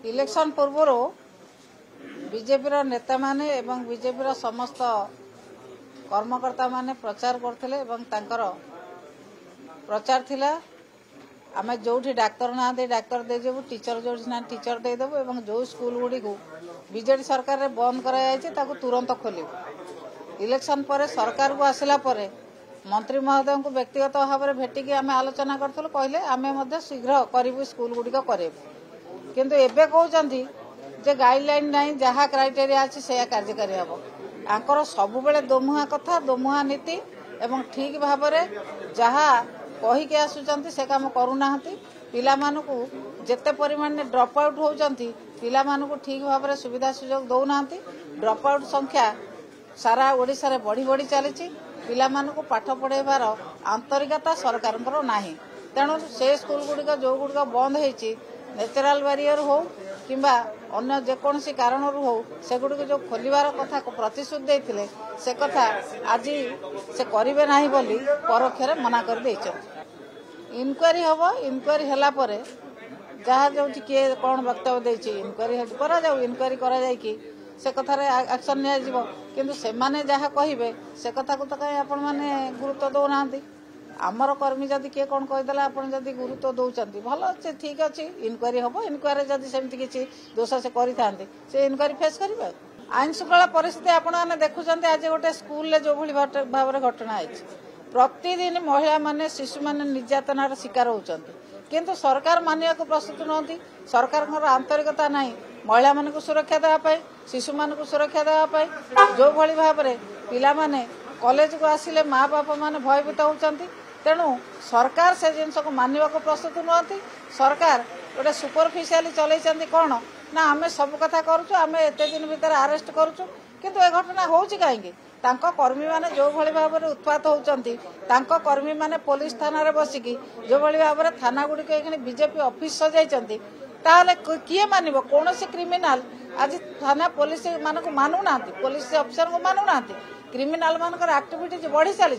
Election पूर्व BJP नेता माने एवं बीजेपी समस्त कर्मकर्ता माने प्रचार करथिले एवं तांकर प्रचार थिला आमे जोठी डाक्टर ना दे डाक्टर दे जेबु टीचर जोठी ना टीचर दे देबु एवं जो स्कूल गुडी को बीजेडी सरकार रे बंद करा जायछि ताकू तुरंत खोलिबु। इलेक्शन पर सरकार को आसिला पर मंत्री महोदय को व्यक्तिगत भाव में भेटिकी आम आलोचना करूँ कहले आम शीघ्र करूँ स्कूल गुड़िक करूँ किंतु एबे कहते जे गाइडलाइन नहीं जहाँ क्राइटेरिया अच्छी से कार्यकारी हम आंकर सब बेले दोमुहा कथा दोमुहा नीति एवं ठीक भाव में जहाँ कहीकि आसुंच से कम करूना पिला मानकु जेते परिमाण में ड्रप आउट होती पिला मानकु ठीक भाव में सुविधा सुजोग दौना ड्रप आउट संख्या सारा ओडिशा रे बढ़ी बढ़ी चली पिला मानकु पाठ पढ़ेबार आंतरिकता सरकार नाही तेणु से स्कूल गुड़िक जो गुड़िक बंद होती नेचुरल बैरियर हो किंबा अन्य जेकोसी कारण हो से गुड़िक जो खोलिबार कथा प्रतिश्रुति देते से कथा आज से करेंगे ना बोली परोक्ष मना कर इनक्वारी हम इनक्वारी है जहाँ जो किए कौन वक्तव्य देती इनक्वारी इनक्वारी से कथार एक्शन निया किंतु से माने जहाँ कहे से कथा को तो कहीं आपण मैंने गुरुत्व दौना आमर कर्मी जदि किए कौन कहीदेला आपड़ जदि गुरुत्व दौरान भल अच्छे ठीक अच्छे इनक्वारी हम इनक्वारी जदि सेमती किसी दोष से करते से इनक्वारी फेस करेंगे। आईन श्रृंखला परिस्थिति आपण मैंने देखुं आज गोटे स्कूल जो भाव में घटना है प्रतिदिन महिला माने शिशु माने निर्यातनार शिकार होती किंतु सरकार मानिया को प्रस्तुत नुहति सरकार आंतरिकता नहीं महिला मान को सुरक्षा देवाई शिशु मान को सुरक्षा देवाई जो भली भाव में पिला माने कॉलेज को आसिले माँ बापा माने भयभीत होती तेणु सरकार से जिनस को मानवा को प्रस्तुत नुहति सरकार गोटे सुपरफिशियाली चलती कौन ना आम सब कथा करुचु आम एत दिन भीतर अरेस्ट करुचु किंतु ए घटना होची कहीं कर्मी माने जो भली भाव में उत्पात होती कर्मी माने पुलिस थाना रे बसिकी जो भली भाव में थाना गुड़िक बीजेपी ऑफिस सजाई ताहले किए मानिब कौन क्रिमिनाल आज थाना पुलिस मान को मानुना पुलिस अफिसर को मानुना क्रिमिनाल मानकर एक्टिविटी बढ़ी चली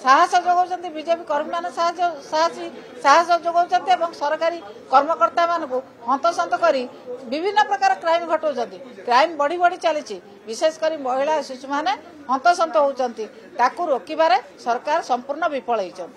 साहस जगाउछन्ति बीजेपी कर्मी माने साहस जगाउछन्ति एवं सरकारी कर्मकर्ता मानकु हंतसंत करी विभिन्न प्रकार क्राइम घटाउछन्ति क्राइम बढ़ी बढ़ी चली विशेषकर महिला शिशु माने हंतसंत होउछन्ति ताकू रोकिबारे सरकार संपूर्ण विफल होइछन्ति।